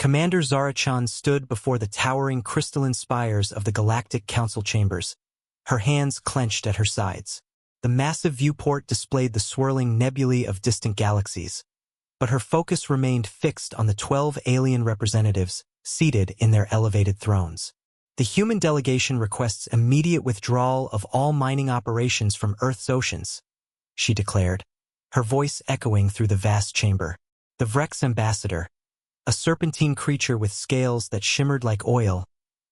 Commander Zara-chan stood before the towering crystalline spires of the Galactic Council chambers, her hands clenched at her sides. The massive viewport displayed the swirling nebulae of distant galaxies, but her focus remained fixed on the 12 alien representatives seated in their elevated thrones. The human delegation requests immediate withdrawal of all mining operations from Earth's oceans, she declared, her voice echoing through the vast chamber. The Vrex ambassador, a serpentine creature with scales that shimmered like oil,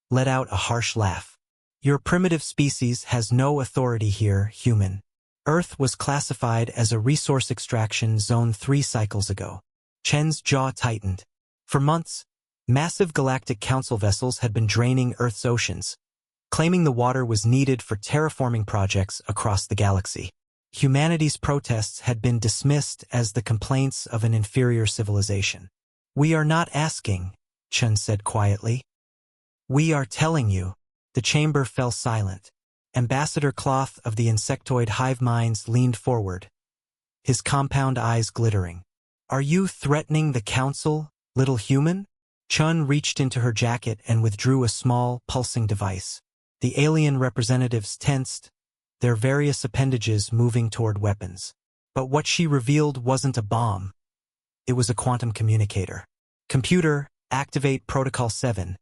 let out a harsh laugh. Your primitive species has no authority here, human. Earth was classified as a resource extraction zone 3 cycles ago. Chen's jaw tightened. For months, massive Galactic Council vessels had been draining Earth's oceans, claiming the water was needed for terraforming projects across the galaxy. Humanity's protests had been dismissed as the complaints of an inferior civilization. We are not asking, Chen said quietly. We are telling you. The chamber fell silent. Ambassador Cloth of the insectoid hive minds leaned forward, his compound eyes glittering. Are you threatening the council, little human? Chun reached into her jacket and withdrew a small, pulsing device. The alien representatives tensed, their various appendages moving toward weapons. But what she revealed wasn't a bomb. It was a quantum communicator. Computer, activate Protocol 7.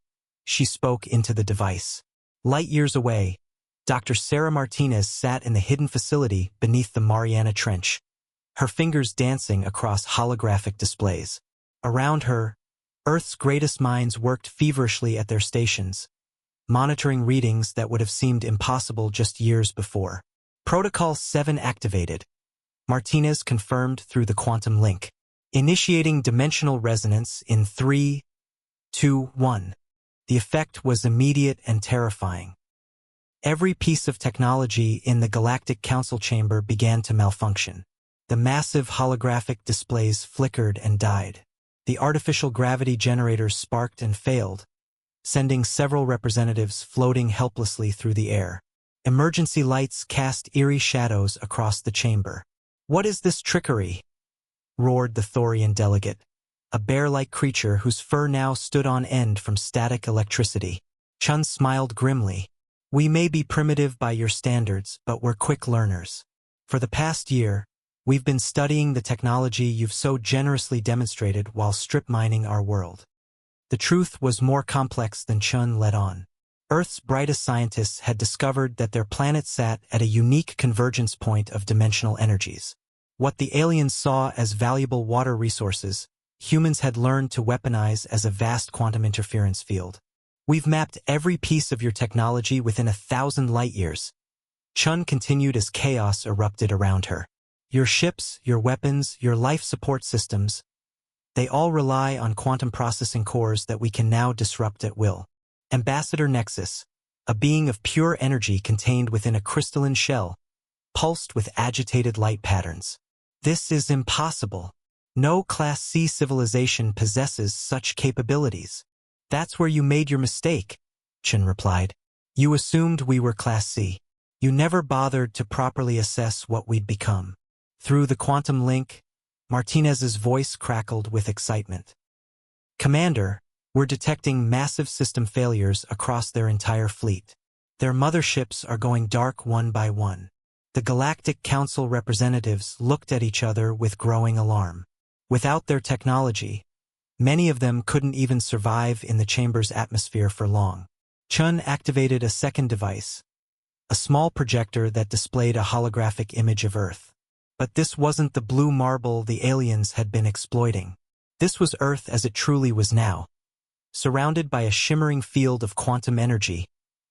She spoke into the device. Light years away, Dr. Sarah Martinez sat in the hidden facility beneath the Mariana Trench, her fingers dancing across holographic displays. Around her, Earth's greatest minds worked feverishly at their stations, monitoring readings that would have seemed impossible just years before. Protocol 7 activated. Martinez confirmed through the quantum link. Initiating dimensional resonance in 3, 2, 1. The effect was immediate and terrifying. Every piece of technology in the Galactic Council chamber began to malfunction. The massive holographic displays flickered and died. The artificial gravity generators sparked and failed, sending several representatives floating helplessly through the air. Emergency lights cast eerie shadows across the chamber. What is this trickery? Roared the Thorian delegate, a bear-like creature whose fur now stood on end from static electricity. Chun smiled grimly. We may be primitive by your standards, but we're quick learners. For the past year, we've been studying the technology you've so generously demonstrated while strip mining our world. The truth was more complex than Chun let on. Earth's brightest scientists had discovered that their planet sat at a unique convergence point of dimensional energies. What the aliens saw as valuable water resources, humans had learned to weaponize as a vast quantum interference field. We've mapped every piece of your technology within 1,000 light-years. Chun continued as chaos erupted around her. Your ships, your weapons, your life support systems, they all rely on quantum processing cores that we can now disrupt at will. Ambassador Nexus, a being of pure energy contained within a crystalline shell, pulsed with agitated light patterns. This is impossible. No Class C civilization possesses such capabilities. That's where you made your mistake, Chen replied. You assumed we were Class C. You never bothered to properly assess what we'd become. Through the quantum link, Martinez's voice crackled with excitement. Commander, we're detecting massive system failures across their entire fleet. Their motherships are going dark one by one. The Galactic Council representatives looked at each other with growing alarm. Without their technology, many of them couldn't even survive in the chamber's atmosphere for long. Chun activated a second device, a small projector that displayed a holographic image of Earth. But this wasn't the blue marble the aliens had been exploiting. This was Earth as it truly was now, surrounded by a shimmering field of quantum energy,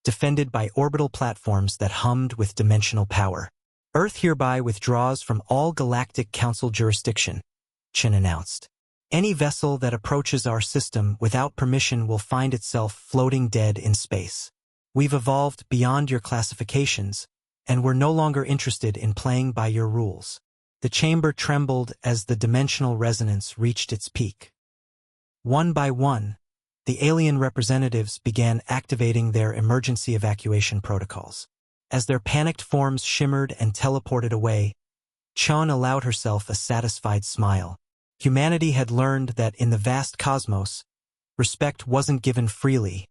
defended by orbital platforms that hummed with dimensional power. Earth hereby withdraws from all Galactic Council jurisdiction, Chen announced. Any vessel that approaches our system without permission will find itself floating dead in space. We've evolved beyond your classifications, and we're no longer interested in playing by your rules. The chamber trembled as the dimensional resonance reached its peak. One by one, the alien representatives began activating their emergency evacuation protocols. As their panicked forms shimmered and teleported away, Chun allowed herself a satisfied smile. Humanity had learned that in the vast cosmos, Respect wasn't given freely.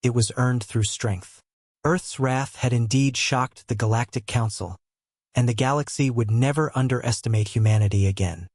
It was earned through strength. Earth's wrath had indeed shocked the Galactic Council, and the galaxy would never underestimate humanity again.